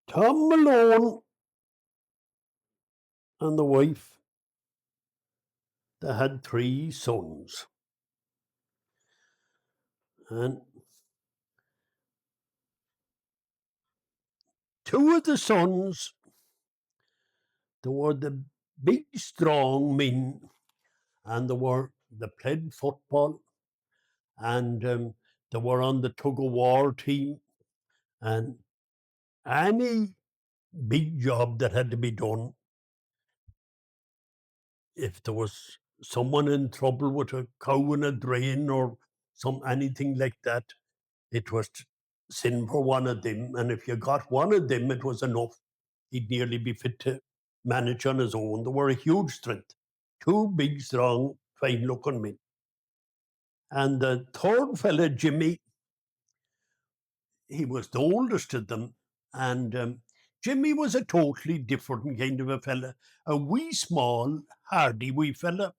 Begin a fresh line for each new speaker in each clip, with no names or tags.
Tom Malone and the wife, they had three sons. And two of the sons, they were the big, strong men, and they played football, and they were on the tug of war team. And any big job that had to be done, if there was someone in trouble with a cow in a drain or anything like that, it was sin for one of them. And if you got one of them, it was enough. He'd nearly be fit to manage on his own. They were a huge strength. Two big, strong, fine looking men. And the third fella, Jimmy, he was the oldest of them. And Jimmy was a totally different kind of a fella, a wee, small, hardy wee fella.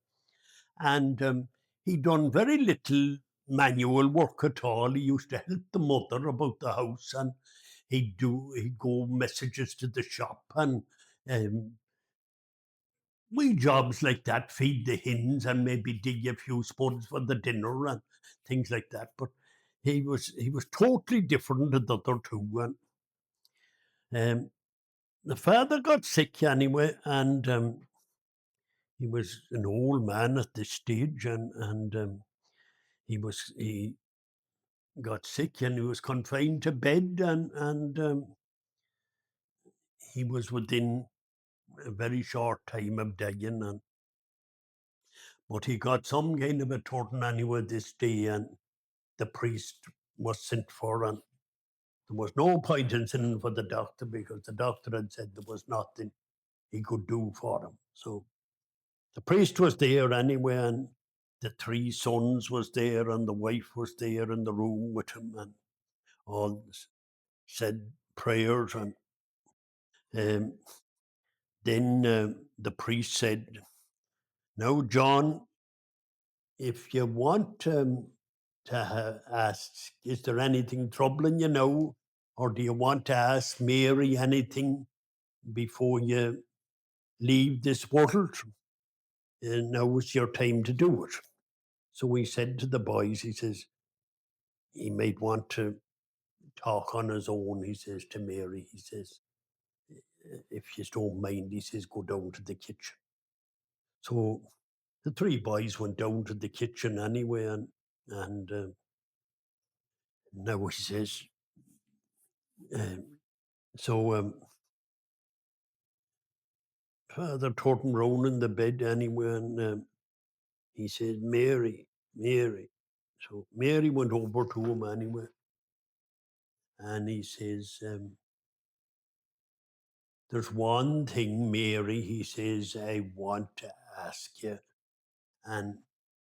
And he done very little manual work at all. He used to help the mother about the house, and he'd go messages to the shop and um, wee jobs like that, feed the hens and maybe dig a few spuds for the dinner and things like that. But he was totally different than the other two. And the father got sick anyway, and he was an old man at this stage, and he got sick and he was confined to bed, and he was within a very short time of dying. But he got some kind of a turn anyway this day, and the priest was sent for, and there was no point in sending for the doctor because the doctor had said there was nothing he could do for him. So the priest was there anyway, and the three sons was there, and the wife was there in the room with him, and all said prayers. And um, then the priest said, "Now, John, if you want to ask, is there anything troubling you now? Or do you want to ask Mary anything before you leave this world? Now is your time to do it." So he said to the boys, he says, he might want to talk on his own, he says to Mary, he says, if you don't mind, he says, go down to the kitchen. So the three boys went down to the kitchen anyway, and now he says, um, so Father turned round in the bed anyway, and he said, Mary, Mary. So Mary went over to him anyway, and he says, there's one thing, Mary, he says, I want to ask you, and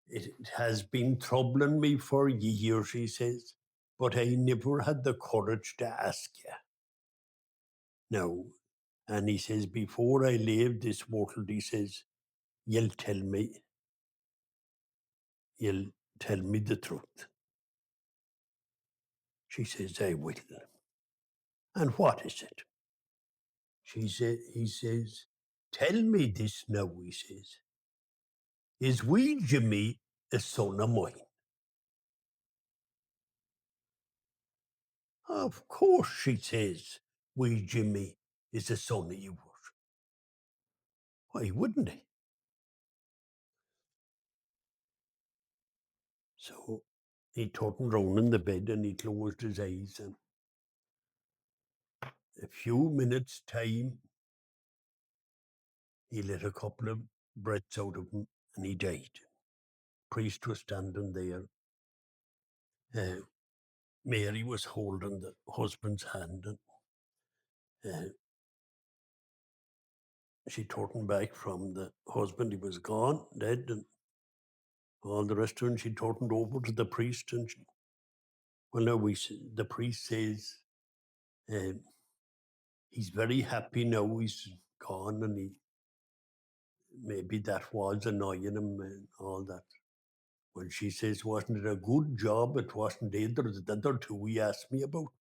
it has been troubling me for years, he says, but I never had the courage to ask you. No. And he says, before I leave this world, he says, you'll tell me, you'll tell me the truth. She says, I will. And what is it? He says, tell me this now, he says. Is wee Jimmy a son of mine? Of course, she says, wee Jimmy is a son of yours. Why wouldn't he? So he turned round in the bed and he closed his eyes, and a few minutes' time, he let a couple of breaths out of him and he died. Priest was standing there. Uh, Mary was holding the husband's hand, and she turned back from the husband. He was gone, dead, and all the rest of it. And she turned over to the priest, and well, now the priest says um, he's very happy now he's gone, and maybe that was annoying him and all that. Well, she says, wasn't it a good job? It wasn't either of the other two he asked me about.